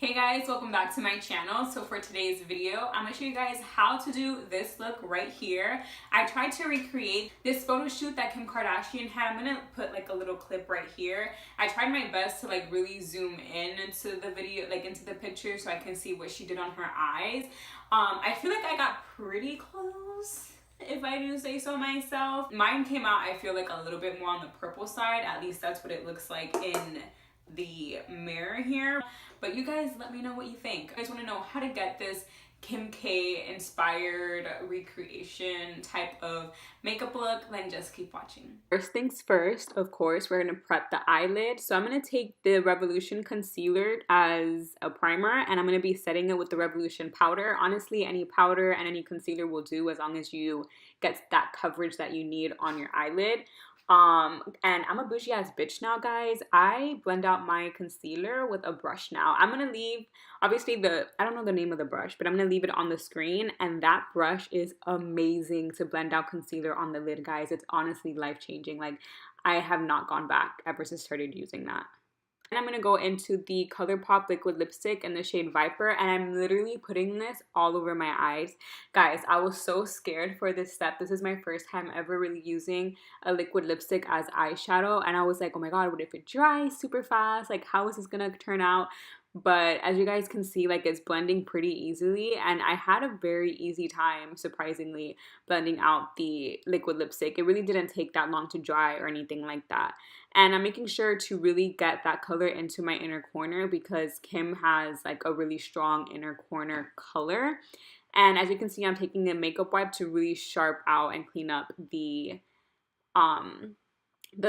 Hey guys, welcome back to my channel. So for today's video, I'm gonna show you guys how to do this look right here. I tried to recreate this photo shoot that Kim Kardashian had. I'm gonna put like a little clip right here. I tried my best to like really zoom in into the video, like into the picture, so I can see what she did on her eyes. I feel like I got pretty close, if I do say so myself. Mine came out, I feel like, a little bit more on the purple side. At least that's what it looks like in the mirror here. But you guys let me know what you think. I just want to know how to get this Kim K inspired recreation type of makeup look. Then just keep watching. First things first, of course, we're going to prep the eyelid. So I'm going to take the Revolution concealer as a primer, and I'm going to be setting it with the Revolution powder. Honestly, any powder and any concealer will do as long as you get that coverage that you need on your eyelid. And I'm a bougie ass bitch now, guys. I blend out my concealer with a brush now. I'm gonna leave, obviously, I don't know the name of the brush, but I'm gonna leave it on the screen, and that brush is amazing to blend out concealer on the lid, guys. It's honestly life-changing. Like, I have not gone back ever since I started using that. And I'm going to go into the ColourPop liquid lipstick in the shade Viper, and I'm literally putting this all over my eyes. Guys, I was so scared for this step. This is my first time ever really using a liquid lipstick as eyeshadow, and I was like, oh my god, what if it dries super fast? Like, how is this going to turn out? But as you guys can see, like, it's blending pretty easily, and I had a very easy time, surprisingly, blending out the liquid lipstick. It really didn't take that long to dry or anything like that. And I'm making sure to really get that color into my inner corner because Kim has like a really strong inner corner color. And as you can see, I'm taking the makeup wipe to really sharp out and clean up the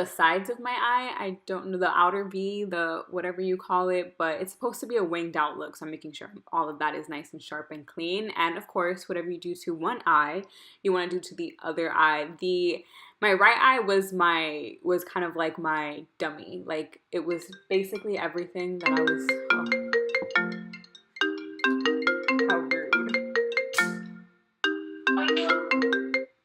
sides of my eye. I don't know, the outer V, the whatever you call it, but it's supposed to be a winged out look, so I'm making sure all of that is nice and sharp and clean. And of course, whatever you do to one eye, you want to do to the other eye. My right eye was kind of like my dummy. Like, it was basically everything that I was. Oh, how rude.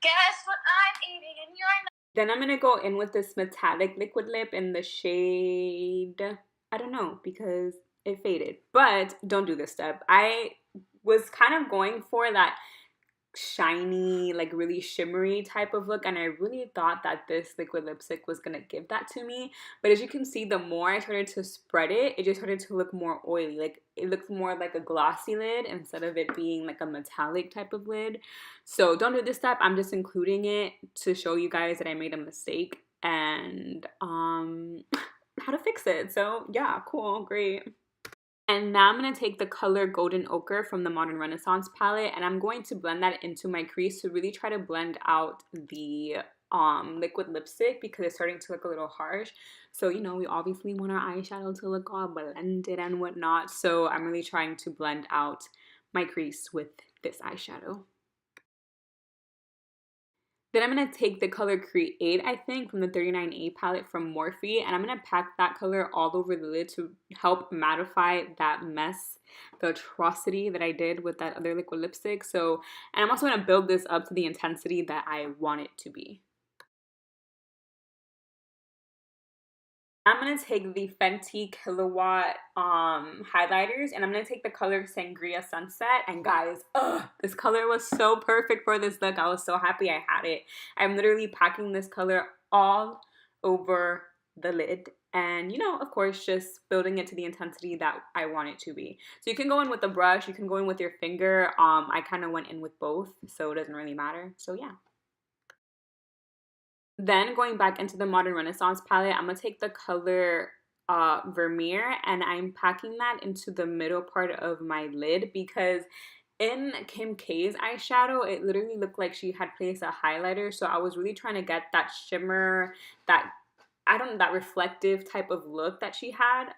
Guess what I'm eating and you're not. Then I'm going to go in with this metallic liquid lip in the shade, I don't know, because it faded. But don't do this step. I was kind of going for that shiny, like really shimmery type of look, and I really thought that this liquid lipstick was going to give that to me. But as you can see, the more I started to spread it, it just started to look more oily. Like, it looks more like a glossy lid instead of it being like a metallic type of lid. So don't do this step. I'm just including it to show you guys that I made a mistake and how to fix it. So yeah, cool, great. And now I'm going to take the color Golden Ochre from the Modern Renaissance palette, and I'm going to blend that into my crease to really try to blend out the liquid lipstick because it's starting to look a little harsh. So, you know, we obviously want our eyeshadow to look all blended and whatnot. So I'm really trying to blend out my crease with this eyeshadow. Then I'm going to take the color Create, I think, from the 39A palette from Morphe, and I'm going to pack that color all over the lid to help mattify that mess, the atrocity that I did with that other liquid lipstick. So, and I'm also going to build this up to the intensity that I want it to be. I'm going to take the Fenty Kilowatt highlighters, and I'm going to take the color Sangria Sunset. And guys, this color was so perfect for this look. I was so happy I had it. I'm literally packing this color all over the lid. And, you know, of course, just building it to the intensity that I want it to be. So you can go in with a brush, you can go in with your finger. I kind of went in with both, so it doesn't really matter. So yeah. Then going back into the Modern Renaissance palette, I'm going to take the color Vermeer, and I'm packing that into the middle part of my lid because in Kim K's eyeshadow, it literally looked like she had placed a highlighter. So I was really trying to get that shimmer, that reflective type of look that she had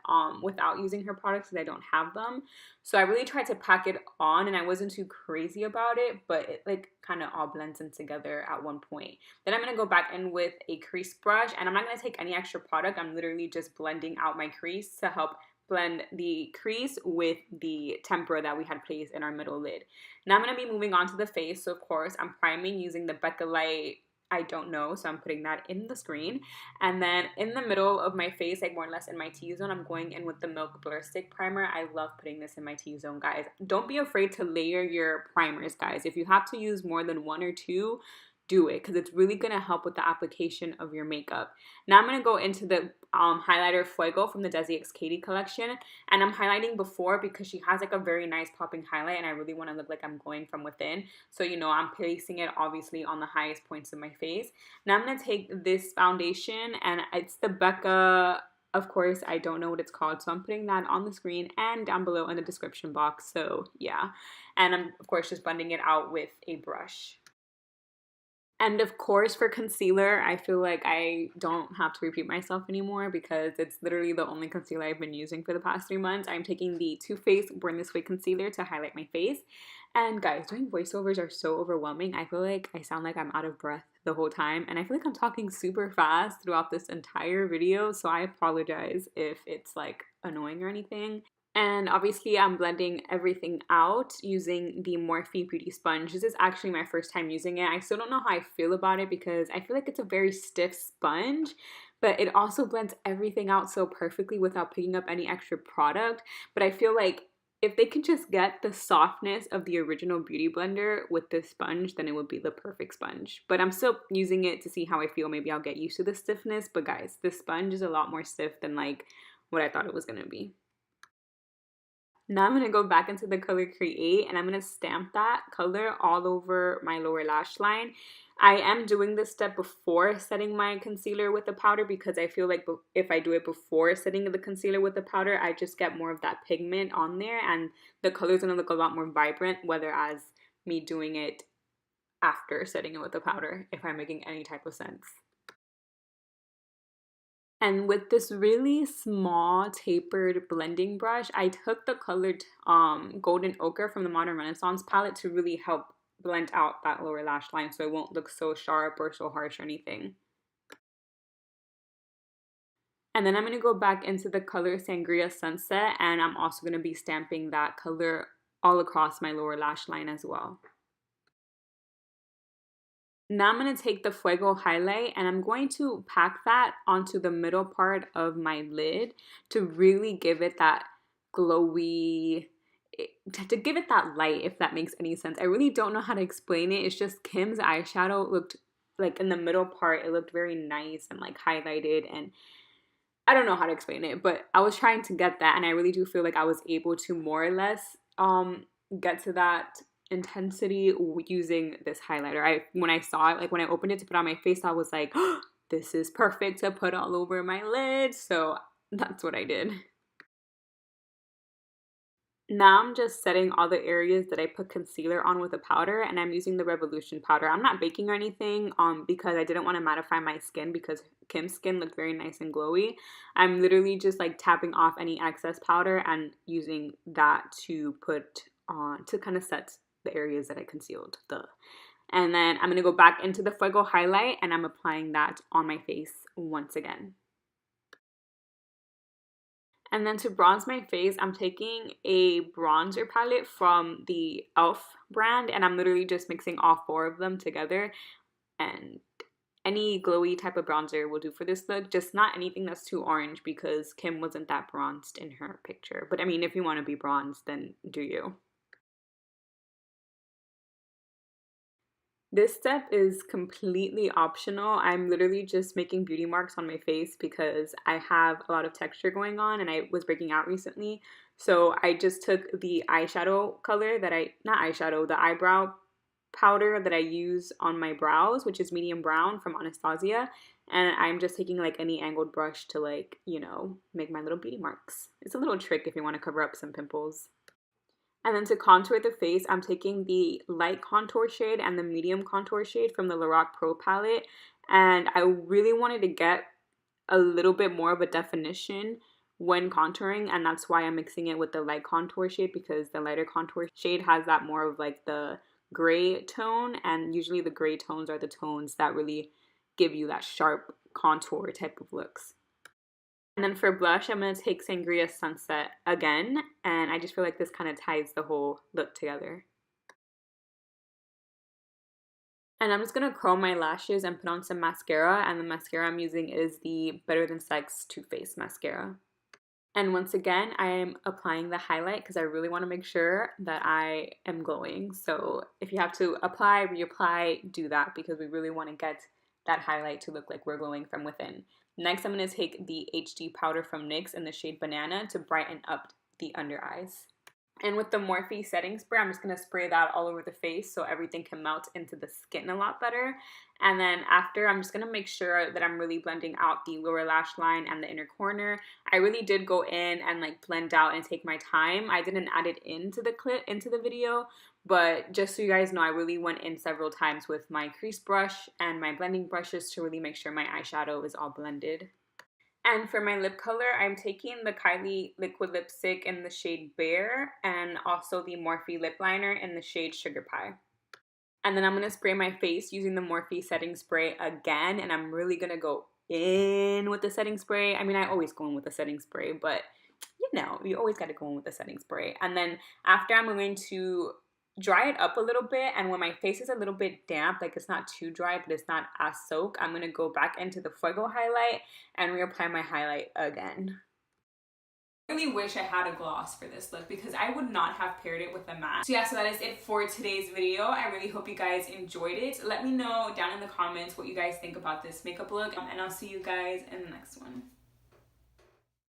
without using her products because I don't have them. So I really tried to pack it on, and I wasn't too crazy about it, but it like kind of all blends in together at one point. Then I'm going to go back in with a crease brush, and I'm not going to take any extra product. I'm literally just blending out my crease to help blend the crease with the tempera that we had placed in our middle lid. Now I'm going to be moving on to the face. So of course, I'm priming using the Becca Light I don't know, so I'm putting that in the screen. And then in the middle of my face, like more or less in my T-zone, I'm going in with the Milk Blur Stick Primer. I love putting this in my T-zone, guys. Don't be afraid to layer your primers, guys. If you have to use more than one or two, do it, because it's really going to help with the application of your makeup. Now I'm going to go into the highlighter Fuego from the Desi X Katie collection, and I'm highlighting before because she has like a very nice popping highlight and I really want to look like I'm glowing from within. So, you know, I'm placing it obviously on the highest points of my face. Now I'm going to take this foundation, and it's the Becca, of course, I don't know what it's called, so I'm putting that on the screen and down below in the description box. So yeah, and I'm of course just blending it out with a brush. And of course, for concealer, I feel like I don't have to repeat myself anymore because it's literally the only concealer I've been using for the past 3 months. I'm taking the Too Faced Born This Way concealer to highlight my face. And guys, doing voiceovers are so overwhelming. I feel like I sound like I'm out of breath the whole time. And I feel like I'm talking super fast throughout this entire video. So I apologize if it's like annoying or anything. And obviously I'm blending everything out using the Morphe Beauty Sponge. This is actually my first time using it. I still don't know how I feel about it because I feel like it's a very stiff sponge, but it also blends everything out so perfectly without picking up any extra product. But I feel like if they can just get the softness of the original Beauty Blender with this sponge, then it would be the perfect sponge. But I'm still using it to see how I feel. Maybe I'll get used to the stiffness. But guys, this sponge is a lot more stiff than like what I thought it was going to be. Now I'm going to go back into the color Create, and I'm going to stamp that color all over my lower lash line. I am doing this step before setting my concealer with the powder because I feel like if I do it before setting the concealer with the powder, I just get more of that pigment on there and the color is going to look a lot more vibrant, whereas me doing it after setting it with the powder, if I'm making any type of sense. And with this really small tapered blending brush, I took the colored Golden Ochre from the Modern Renaissance palette to really help blend out that lower lash line so it won't look so sharp or so harsh or anything. And then I'm going to go back into the color Sangria Sunset, and I'm also going to be stamping that color all across my lower lash line as well. Now I'm going to take the Fuego highlight and I'm going to pack that onto the middle part of my lid to really give it that glowy, to give it that light, if that makes any sense. I really don't know how to explain it. It's just Kim's eyeshadow looked like in the middle part, it looked very nice and like highlighted, and I don't know how to explain it, but I was trying to get that, and I really do feel like I was able to more or less get to that intensity using this highlighter. When I saw it, like when I opened it to put on my face, I was like, oh, this is perfect to put all over my lid. So that's what I did. Now I'm just setting all the areas that I put concealer on with a powder, and I'm using the Revolution powder. I'm not baking or anything because I didn't want to mattify my skin because Kim's skin looked very nice and glowy. I'm literally just like tapping off any excess powder and using that to put on to kind of set the areas that I concealed. And then I'm going to go back into the Fuego highlight and I'm applying that on my face once again. And then to bronze my face, I'm taking a bronzer palette from the e.l.f. brand, and I'm literally just mixing all 4 of them together. And any glowy type of bronzer will do for this look, just not anything that's too orange because Kim wasn't that bronzed in her picture. But I mean, if you want to be bronzed, then do you. This step is completely optional. I'm literally just making beauty marks on my face because I have a lot of texture going on and I was breaking out recently. So I just took the eyeshadow color the eyebrow powder that I use on my brows, which is medium brown from Anastasia. And I'm just taking like any angled brush to like, you know, make my little beauty marks. It's a little trick if you want to cover up some pimples. And then to contour the face, I'm taking the light contour shade and the medium contour shade from the Lorac Pro palette. And I really wanted to get a little bit more of a definition when contouring, and that's why I'm mixing it with the light contour shade, because the lighter contour shade has that more of like the gray tone, and usually the gray tones are the tones that really give you that sharp contour type of looks. And then for blush, I'm going to take Sangria Sunset again, and I just feel like this kind of ties the whole look together. And I'm just going to curl my lashes and put on some mascara. And the mascara I'm using is the Better Than Sex Too Faced mascara. And once again, I am applying the highlight because I really want to make sure that I am glowing. So if you have to apply, reapply, do that because we really want to get that highlight to look like we're glowing from within. Next, I'm going to take the HD powder from NYX in the shade Banana to brighten up the under eyes. And with the Morphe setting spray, I'm just going to spray that all over the face so everything can melt into the skin a lot better. And then after, I'm just going to make sure that I'm really blending out the lower lash line and the inner corner. I really did go in and like blend out and take my time. I didn't add it into the video, but just so you guys know, I really went in several times with my crease brush and my blending brushes to really make sure my eyeshadow is all blended. And for my lip color, I'm taking the Kylie liquid lipstick in the shade Bear and also the Morphe lip liner in the shade Sugar Pie. And then I'm going to spray my face using the Morphe setting spray again, and I'm really going to go in with the setting spray. I mean, I always go in with the setting spray, but you know, you always got to go in with the setting spray. And then after, I'm going to dry it up a little bit, and when my face is a little bit damp, like it's not too dry but it's not as soaked, I'm going to go back into the Fuego highlight and reapply my highlight again. I really wish I had a gloss for this look because I would not have paired it with a matte. So yeah, so that is it for today's video. I really hope you guys enjoyed it. Let me know down in the comments what you guys think about this makeup look, and I'll see you guys in the next one.